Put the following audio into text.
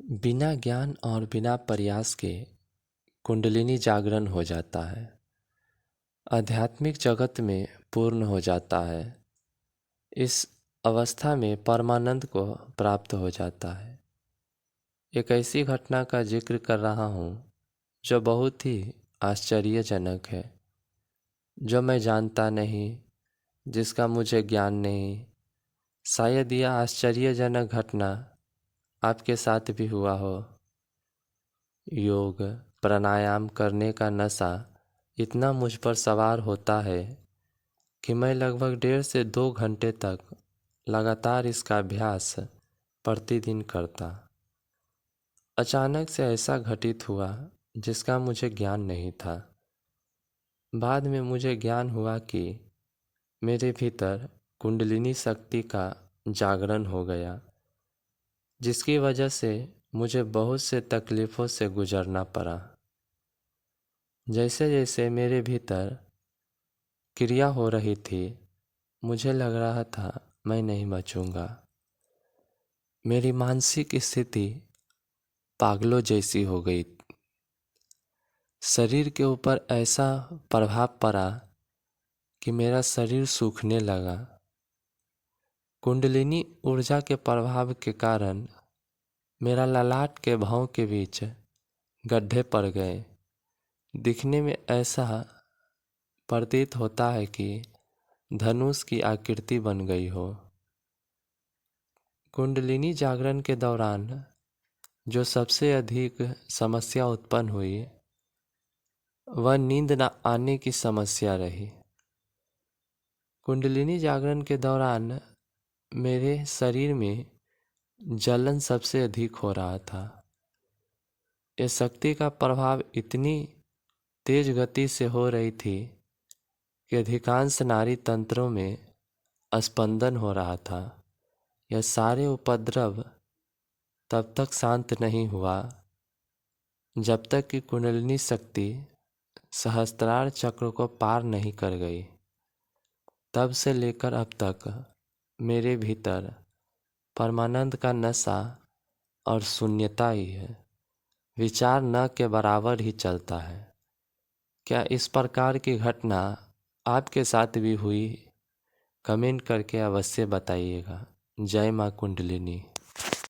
बिना ज्ञान और बिना प्रयास के कुंडलिनी जागरण हो जाता है, आध्यात्मिक जगत में पूर्ण हो जाता है। इस अवस्था में परमानंद को प्राप्त हो जाता है। एक ऐसी घटना का जिक्र कर रहा हूँ जो बहुत ही आश्चर्यजनक है, जो मैं जानता नहीं, जिसका मुझे ज्ञान नहीं। शायद यह आश्चर्यजनक घटना आपके साथ भी हुआ हो। योग प्राणायाम करने का नशा इतना मुझ पर सवार होता है कि मैं लगभग 1.5 से 2 घंटे तक लगातार इसका अभ्यास प्रतिदिन करता। अचानक से ऐसा घटित हुआ जिसका मुझे ज्ञान नहीं था। बाद में मुझे ज्ञान हुआ कि मेरे भीतर कुंडलिनी शक्ति का जागरण हो गया, जिसकी वजह से मुझे बहुत से तकलीफ़ों से गुजरना पड़ा। जैसे जैसे मेरे भीतर क्रिया हो रही थी, मुझे लग रहा था मैं नहीं बचूंगा। मेरी मानसिक स्थिति पागलों जैसी हो गई। शरीर के ऊपर ऐसा प्रभाव पड़ा कि मेरा शरीर सूखने लगा। कुंडलिनी ऊर्जा के प्रभाव के कारण मेरा ललाट के भौं के बीच गड्ढे पड़ गए। दिखने में ऐसा प्रतीत होता है कि धनुष की आकृति बन गई हो। कुंडलिनी जागरण के दौरान जो सबसे अधिक समस्या उत्पन्न हुई वह नींद न आने की समस्या रही। कुंडलिनी जागरण के दौरान मेरे शरीर में जलन सबसे अधिक हो रहा था। इस शक्ति का प्रभाव इतनी तेज गति से हो रही थी कि अधिकांश नाड़ी तंत्रों में स्पंदन हो रहा था। यह सारे उपद्रव तब तक शांत नहीं हुआ जब तक कि कुंडलिनी शक्ति सहस्त्रार चक्र को पार नहीं कर गई। तब से लेकर अब तक मेरे भीतर परमानंद का नशा और शून्यता ही है। विचार न के बराबर ही चलता है। क्या इस प्रकार की घटना आपके साथ भी हुई? कमेंट करके अवश्य बताइएगा। जय माँ कुंडलिनी।